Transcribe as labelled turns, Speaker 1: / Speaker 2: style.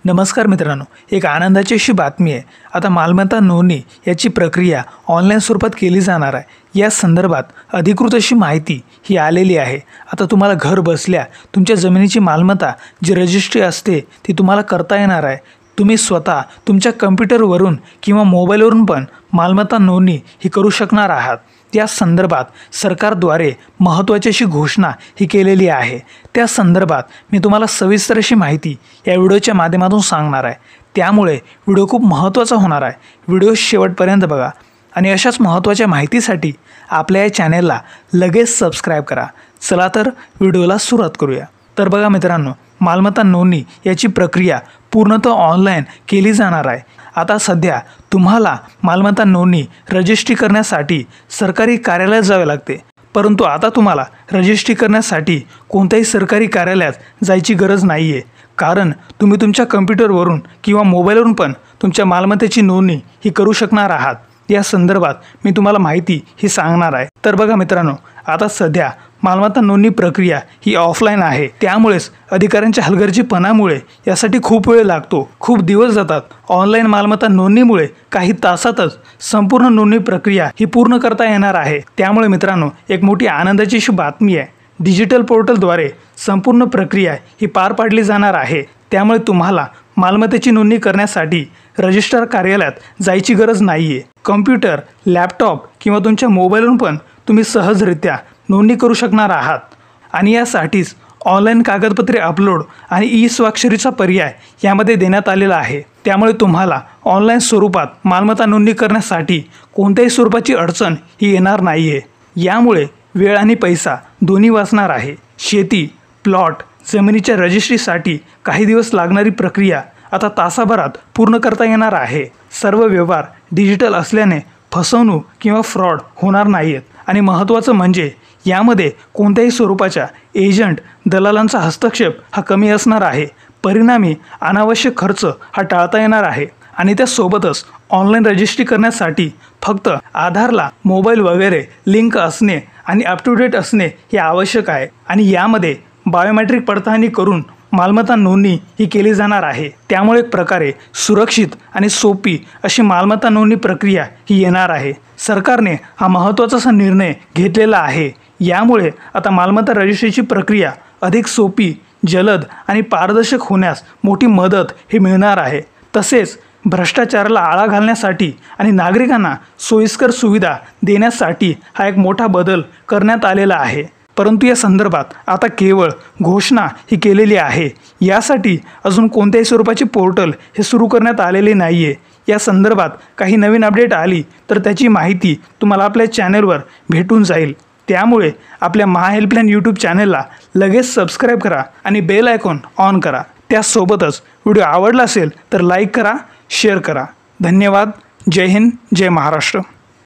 Speaker 1: नमस्कार मित्रांनो, एक आनंदाची अशी बातमी आहे। आता मालमत्ता नोंदणी याची प्रक्रिया ऑनलाईन स्वरूपात केली जाणार आहे। या संदर्भात अधिकृत अशी माहिती ही आलेली आहे। आता तुम्हाला घर बसल्या तुमच्या जमिनीची मालमत्ता जी रजिस्ट्री असते ती तुम्हाला करता येणार आहे। तुम्ही स्वतः तुमच्या कॉम्प्युटरवरून किंवा मोबाईलवरून पण मालमत्ता नोंदणी ही करू शकणार आहात। त्या संदर्भात सरकारद्वारे महत्त्वाची अशी घोषणा ही केलेली आहे। त्या संदर्भात मी तुम्हाला सविस्तर अशी माहिती या व्हिडिओच्या माध्यमातून सांगणार आहे। त्यामुळे व्हिडिओ खूप महत्त्वाचा होणार आहे। व्हिडिओ शेवटपर्यंत बघा आणि अशाच महत्त्वाच्या माहितीसाठी आपल्या या चॅनलला लगेच सबस्क्राइब करा। चला तर व्हिडिओला सुरुवात करूया। तर बघा मित्रांनो, मालमत्ता नोंदणी याची प्रक्रिया पूर्णतः ऑनलाईन केली जाणार आहे। आता सध्या तुम्हाला मालमत्ता नोंदणी रजिस्ट्री करण्यासाठी सरकारी कार्यालयात जावे लागते, परंतु आता तुम्हाला रजिस्ट्री करण्यासाठी कोणत्याही सरकारी कार्यालयात जायची गरज नाही आहे। कारण तुम्ही तुमच्या कॉम्प्युटरवरून किंवा मोबाईलवरून पण तुमच्या मालमत्तेची नोंदणी ही करू शकणार आहात। या संदर्भात मी तुम्हाला माहिती ही सांगणार आहे। तर बघा मित्रांनो, आता सध्या मालमत्ता नोंदणी प्रक्रिया ही ऑफलाईन आहे। त्यामुळेच अधिकाऱ्यांच्या हलगर्जीपणामुळे यासाठी खूप वेळ लागतो, खूप दिवस जातात। ऑनलाईन मालमत्ता नोंदणीमुळे काही तासातच संपूर्ण नोंदणी प्रक्रिया ही पूर्ण करता येणार आहे। त्यामुळे मित्रांनो, एक मोठी आनंदाची अशी बातमी आहे। डिजिटल पोर्टलद्वारे संपूर्ण प्रक्रिया ही पार पाडली जाणार आहे। त्यामुळे तुम्हाला मालमत्तेची नोंदणी करण्यासाठी रजिस्ट्रार कार्यालयात जायची गरज नाही आहे। कॉम्प्युटर, लॅपटॉप किंवा तुमच्या मोबाईलवरून पण तुम्ही सहजरित्या नोंदणी करू शकणार आहात। आणि यासाठीच ऑनलाईन कागदपत्रे अपलोड आणि ई स्वाक्षरीचा पर्याय यामध्ये देण्यात आलेला आहे। त्यामुळे तुम्हाला ऑनलाईन स्वरूपात मालमत्ता नोंदणी करण्यासाठी कोणत्याही स्वरूपाची अडचण ही येणार नाही आहे। यामुळे वेळ आणि पैसा दोन्ही वाचणार आहे। शेती, प्लॉट, जमिनीच्या रजिस्ट्रीसाठी काही दिवस लागणारी प्रक्रिया आता तासाभरात पूर्ण करता येणार आहे। सर्व व्यवहार डिजिटल असल्याने फसवणूक किंवा फ्रॉड होणार नाहीत। आणि महत्त्वाचं म्हणजे यामध्ये कोणत्याही स्वरूपाच्या एजंट, दलालांचा हस्तक्षेप हा कमी असणार आहे। परिणामी अनावश्यक खर्च हा टाळता येणार आहे। आणि त्यासोबतच ऑनलाईन रजिस्ट्री करण्यासाठी फक्त आधारला मोबाईल वगैरे लिंक असणे आणि अप टू डेट असणे हे आवश्यक आहे। आणि यामध्ये बायोमेट्रिक पडताळणी करून मालमत्ता नोंदणी ही केली जाणार आहे। त्यामुळे एक प्रकारे सुरक्षित आणि सोपी अशी मालमत्ता नोंदणी प्रक्रिया ही येणार आहे। सरकारने हा महत्त्वाचा असा निर्णय घेतलेला आहे। यामुळे आता मालमत्ता रजिस्ट्रीची प्रक्रिया अधिक सोपी, जलद आणि पारदर्शक होण्यास मोठी मदत ही मिळणार आहे। तसेच भ्रष्टाचाराला आळा घालण्यासाठी आणि नागरिकांना सोयीस्कर सुविधा देण्यासाठी हा एक मोठा बदल करण्यात आलेला आहे। परंतु या संदर्भात आता केवळ घोषणा ही केलेली आहे। यासाठी अजून कोणत्याही स्वरूपाचे पोर्टल हे सुरू करण्यात आलेले नाही आहे। या संदर्भात काही नवीन अपडेट आली तर त्याची माहिती तुम्हाला आपल्या चॅनलवर भेटून जाईल। त्यामुळे आपल्या महाहेल्पलाईन यूट्यूब चॅनलला लगेच सबस्क्राईब करा आणि बेल आयकॉन ऑन करा। त्यासोबतच व्हिडिओ आवडला असेल तर लाईक करा, शेअर करा। धन्यवाद। जय हिंद, जय महाराष्ट्र।